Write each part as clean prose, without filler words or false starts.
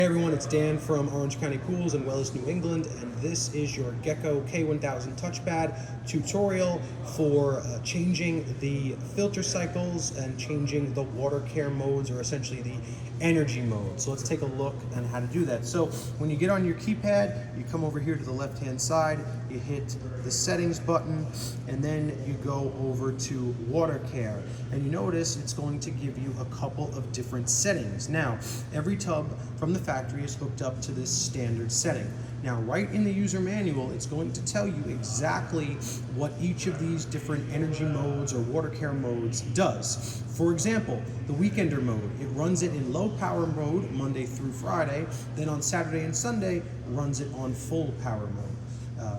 Hey everyone, it's Dan from Orange County Pools in Wellis, New England, and this is your Gecko K1000 Touchpad tutorial for changing the filter cycles and changing the water care modes, or essentially the energy mode. So let's take a look on how to do that. So when you get on your keypad, you come over here to the left-hand side, you hit the settings button, and then you go over to water care. And you notice it's going to give you a couple of different settings. Now, every tub from the factory is hooked up to this standard setting. Now, right in the user manual, it's going to tell you exactly what each of these different energy modes or water care modes does. For example, the weekender mode, it runs it in low power mode Monday through Friday, then on Saturday and Sunday runs it on full power mode.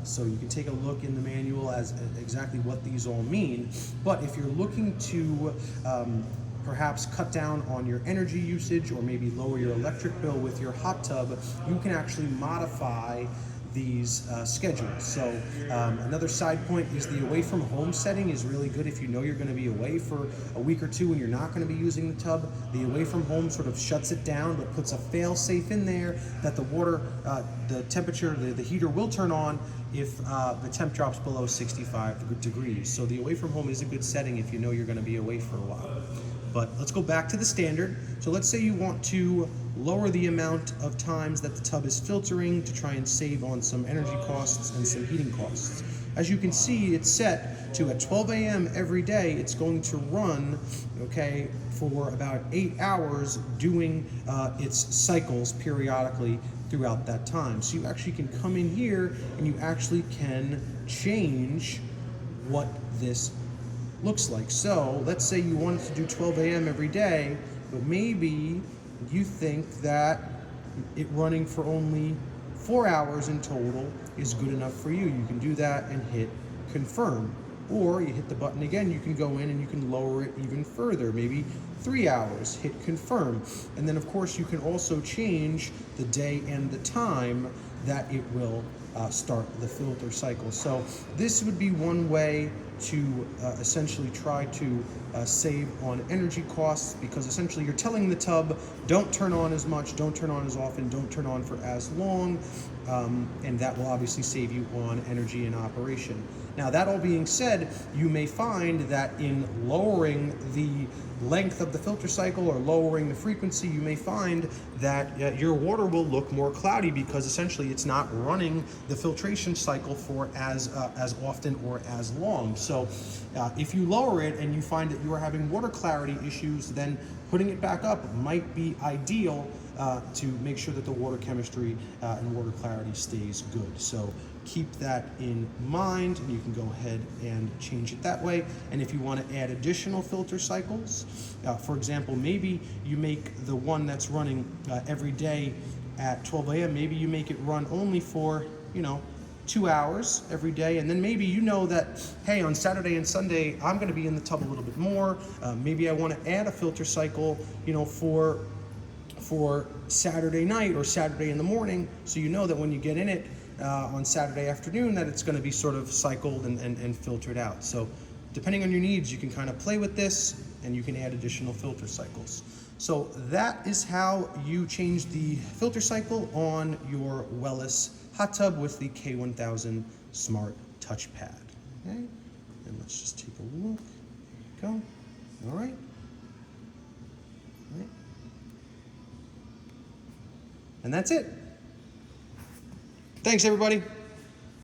So you can take a look in the manual as exactly what these all mean. But if you're looking to perhaps cut down on your energy usage or maybe lower your electric bill with your hot tub, you can actually modify these schedules. So another side point is the away from home setting is really good if you know you're going to be away for a week or two and you're not going to be using the tub. The away from home sort of shuts it down but puts a fail safe in there that the water, the temperature, the heater will turn on if the temp drops below 65 degrees. So the away from home is a good setting if you know you're going to be away for a while. But let's go back to the standard. So let's say you want to lower the amount of times that the tub is filtering to try and save on some energy costs and some heating costs. As you can see, it's set to at 12 a.m. every day, it's going to run, okay, for about 8 hours doing its cycles periodically throughout that time. So you actually can come in here and you actually can change what this looks like. So let's say you wanted to do 12 a.m. every day, but maybe you think that it running for only 4 hours in total is good enough for you. You can do that and hit confirm. Or you hit the button again, you can go in and you can lower it even further, maybe 3 hours, hit confirm. And then of course you can also change the day and the time that it will start the filter cycle. So this would be one way to essentially try to save on energy costs, because essentially you're telling the tub, don't turn on as much, don't turn on as often, don't turn on for as long, and that will obviously save you on energy and operation. Now, that all being said, you may find that in lowering the length of the filter cycle or lowering the frequency, you may find that your water will look more cloudy because essentially it's not running the filtration cycle for as often or as long. So if you lower it and you find that you are having water clarity issues, then putting it back up might be ideal to make sure that the water chemistry and water clarity stays good. So keep that in mind. You can go ahead and change it that way. And if you want to add additional filter cycles, for example, maybe you make the one that's running every day at 12 a.m., maybe you make it run only for, 2 hours every day, and then maybe you know that, hey, on Saturday and Sunday I'm going to be in the tub a little bit more. Maybe I want to add a filter cycle, for Saturday night or Saturday in the morning, so you know that when you get in it on Saturday afternoon that it's going to be sort of cycled and filtered out. So depending on your needs, you can kind of play with this and you can add additional filter cycles. So that is how you change the filter cycle on your Wellis hot tub with the K1000 Smart Touchpad. Okay, and let's just take a look. There you go. All right. And that's it. Thanks, everybody.